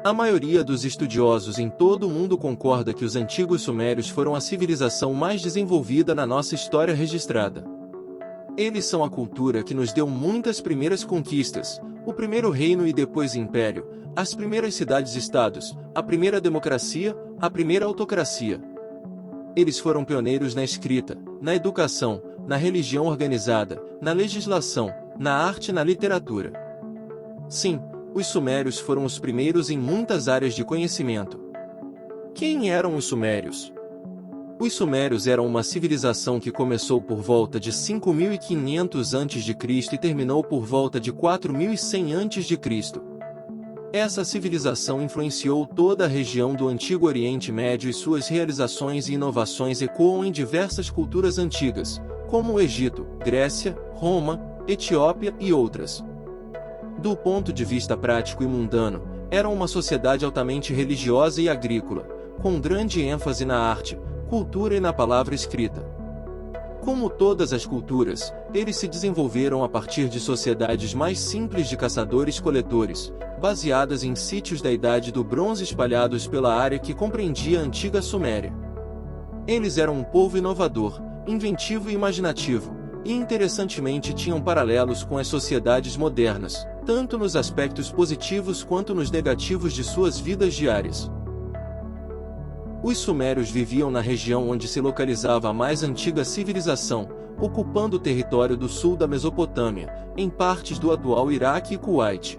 A maioria dos estudiosos em todo o mundo concorda que os antigos sumérios foram a civilização mais desenvolvida na nossa história registrada. Eles são a cultura que nos deu muitas primeiras conquistas, o primeiro reino e depois império, as primeiras cidades-estados, a primeira democracia, a primeira autocracia. Eles foram pioneiros na escrita, na educação, na religião organizada, na legislação, na arte e na literatura. Sim, os sumérios foram os primeiros em muitas áreas de conhecimento. Quem eram os sumérios? Os sumérios eram uma civilização que começou por volta de 5.500 a.C. e terminou por volta de 4.100 a.C. Essa civilização influenciou toda a região do Antigo Oriente Médio e suas realizações e inovações ecoam em diversas culturas antigas, como o Egito, Grécia, Roma, Etiópia e outras. Do ponto de vista prático e mundano, eram uma sociedade altamente religiosa e agrícola, com grande ênfase na arte, cultura e na palavra escrita. Como todas as culturas, eles se desenvolveram a partir de sociedades mais simples de caçadores-coletores, baseadas em sítios da Idade do Bronze espalhados pela área que compreendia a antiga Suméria. Eles eram um povo inovador, inventivo e imaginativo, e interessantemente tinham paralelos com as sociedades modernas, tanto nos aspectos positivos quanto nos negativos de suas vidas diárias. Os sumérios viviam na região onde se localizava a mais antiga civilização, ocupando o território do sul da Mesopotâmia, em partes do atual Iraque e Kuwait.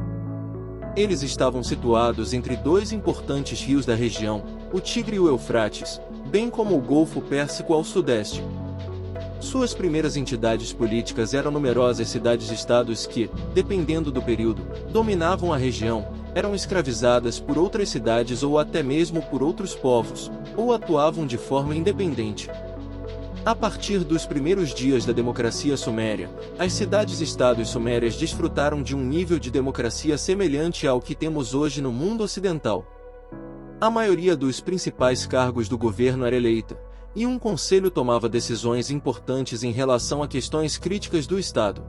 Eles estavam situados entre dois importantes rios da região, o Tigre e o Eufrates, bem como o Golfo Pérsico ao sudeste. Suas primeiras entidades políticas eram numerosas cidades-estados que, dependendo do período, dominavam a região, eram escravizadas por outras cidades ou até mesmo por outros povos, ou atuavam de forma independente. A partir dos primeiros dias da democracia suméria, as cidades-estados sumérias desfrutaram de um nível de democracia semelhante ao que temos hoje no mundo ocidental. A maioria dos principais cargos do governo era eleita, e um conselho tomava decisões importantes em relação a questões críticas do Estado.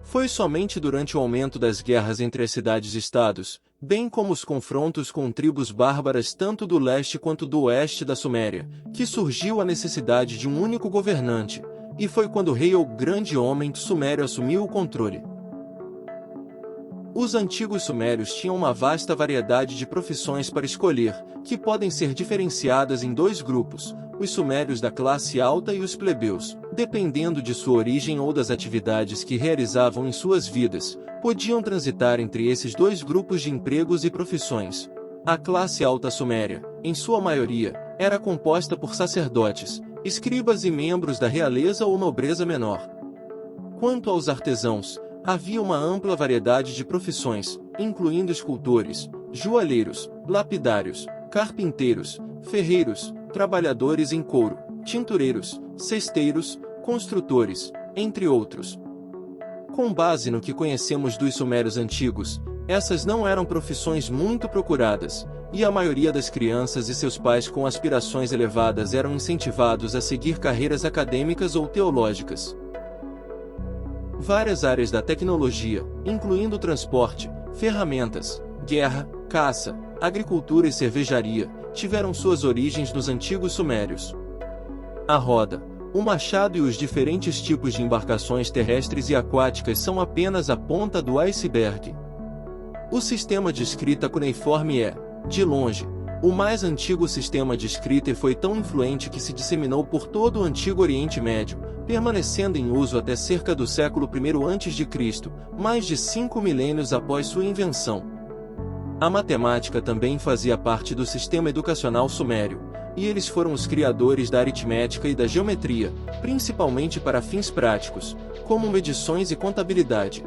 Foi somente durante o aumento das guerras entre as cidades-estados, bem como os confrontos com tribos bárbaras tanto do leste quanto do oeste da Suméria, que surgiu a necessidade de um único governante, e foi quando o rei ou grande homem sumério assumiu o controle. Os antigos sumérios tinham uma vasta variedade de profissões para escolher, que podem ser diferenciadas em dois grupos, os sumérios da classe alta e os plebeus, dependendo de sua origem ou das atividades que realizavam em suas vidas, podiam transitar entre esses dois grupos de empregos e profissões. A classe alta suméria, em sua maioria, era composta por sacerdotes, escribas e membros da realeza ou nobreza menor. Quanto aos artesãos, havia uma ampla variedade de profissões, incluindo escultores, joalheiros, lapidários, carpinteiros, ferreiros, trabalhadores em couro, tintureiros, cesteiros, construtores, entre outros. Com base no que conhecemos dos sumérios antigos, essas não eram profissões muito procuradas, e a maioria das crianças e seus pais com aspirações elevadas eram incentivados a seguir carreiras acadêmicas ou teológicas. Várias áreas da tecnologia, incluindo transporte, ferramentas, guerra, caça, agricultura e cervejaria, tiveram suas origens nos antigos sumérios. A roda, o machado e os diferentes tipos de embarcações terrestres e aquáticas são apenas a ponta do iceberg. O sistema de escrita cuneiforme é, de longe, o mais antigo sistema de escrita e foi tão influente que se disseminou por todo o Antigo Oriente Médio, permanecendo em uso até cerca do século I a.C., mais de 5 milênios após sua invenção. A matemática também fazia parte do sistema educacional sumério, e eles foram os criadores da aritmética e da geometria, principalmente para fins práticos, como medições e contabilidade.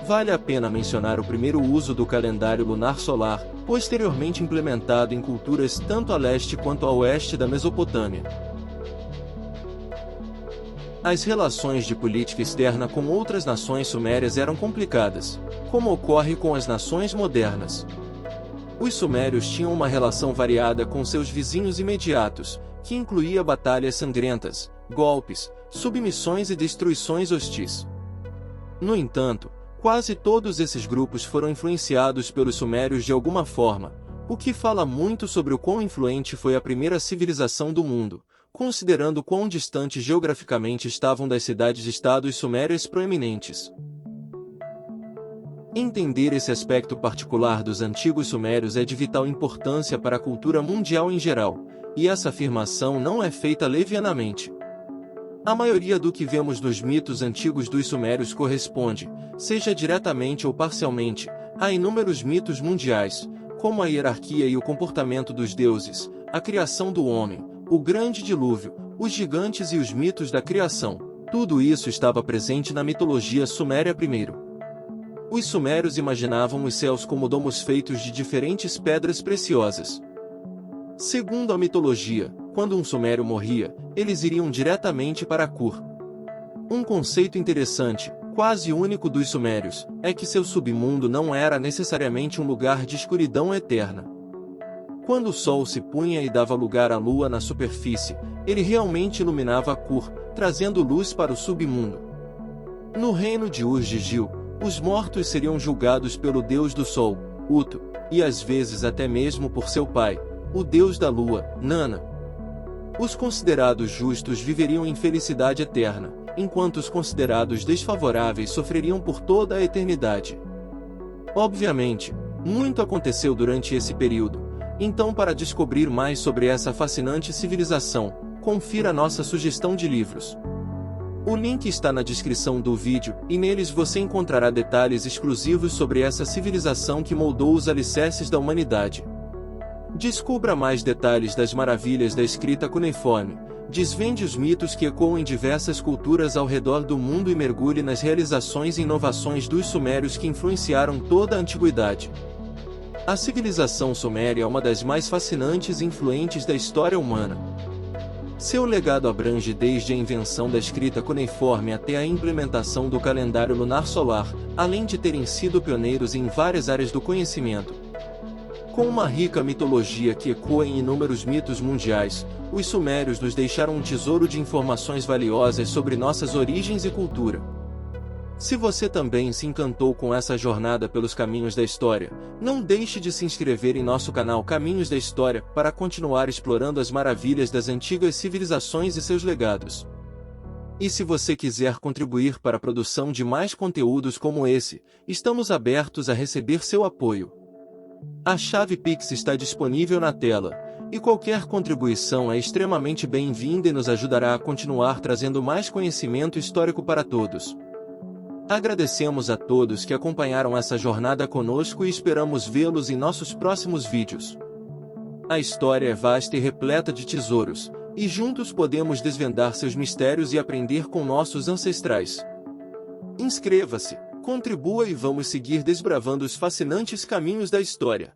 Vale a pena mencionar o primeiro uso do calendário lunar solar, posteriormente implementado em culturas tanto a leste quanto a oeste da Mesopotâmia. As relações de política externa com outras nações sumérias eram complicadas, como ocorre com as nações modernas. Os sumérios tinham uma relação variada com seus vizinhos imediatos, que incluía batalhas sangrentas, golpes, submissões e destruições hostis. No entanto, Quase todos esses grupos foram influenciados pelos sumérios de alguma forma, o que fala muito sobre o quão influente foi a primeira civilização do mundo, considerando quão distantes geograficamente estavam das cidades-estados sumérias proeminentes. Entender esse aspecto particular dos antigos sumérios é de vital importância para a cultura mundial em geral, e essa afirmação não é feita levianamente. A maioria do que vemos nos mitos antigos dos sumérios corresponde, seja diretamente ou parcialmente, a inúmeros mitos mundiais, como a hierarquia e o comportamento dos deuses, a criação do homem, o grande dilúvio, os gigantes e os mitos da criação. Tudo isso estava presente na mitologia suméria primeiro. Os sumérios imaginavam os céus como domos feitos de diferentes pedras preciosas. Segundo a mitologia, quando um sumério morria, eles iriam diretamente para Kur. Um conceito interessante, quase único dos sumérios, é que seu submundo não era necessariamente um lugar de escuridão eterna. Quando o sol se punha e dava lugar à lua na superfície, ele realmente iluminava Kur, trazendo luz para o submundo. No reino de Ur-Gigil, os mortos seriam julgados pelo deus do sol, Utu, e às vezes até mesmo por seu pai, o deus da lua, Nana. Os considerados justos viveriam em felicidade eterna, enquanto os considerados desfavoráveis sofreriam por toda a eternidade. Obviamente, muito aconteceu durante esse período, então para descobrir mais sobre essa fascinante civilização, confira nossa sugestão de livros. O link está na descrição do vídeo, e neles você encontrará detalhes exclusivos sobre essa civilização que moldou os alicerces da humanidade. Descubra mais detalhes das maravilhas da escrita cuneiforme, desvende os mitos que ecoam em diversas culturas ao redor do mundo e mergulhe nas realizações e inovações dos sumérios que influenciaram toda a antiguidade. A civilização suméria é uma das mais fascinantes e influentes da história humana. Seu legado abrange desde a invenção da escrita cuneiforme até a implementação do calendário lunar solar, além de terem sido pioneiros em várias áreas do conhecimento. Com uma rica mitologia que ecoa em inúmeros mitos mundiais, os sumérios nos deixaram um tesouro de informações valiosas sobre nossas origens e cultura. Se você também se encantou com essa jornada pelos caminhos da história, não deixe de se inscrever em nosso canal Caminhos da História para continuar explorando as maravilhas das antigas civilizações e seus legados. E se você quiser contribuir para a produção de mais conteúdos como esse, estamos abertos a receber seu apoio. A chave Pix está disponível na tela, e qualquer contribuição é extremamente bem-vinda e nos ajudará a continuar trazendo mais conhecimento histórico para todos. Agradecemos a todos que acompanharam essa jornada conosco e esperamos vê-los em nossos próximos vídeos. A história é vasta e repleta de tesouros, e juntos podemos desvendar seus mistérios e aprender com nossos ancestrais. Inscreva-se, contribua e vamos seguir desbravando os fascinantes caminhos da história.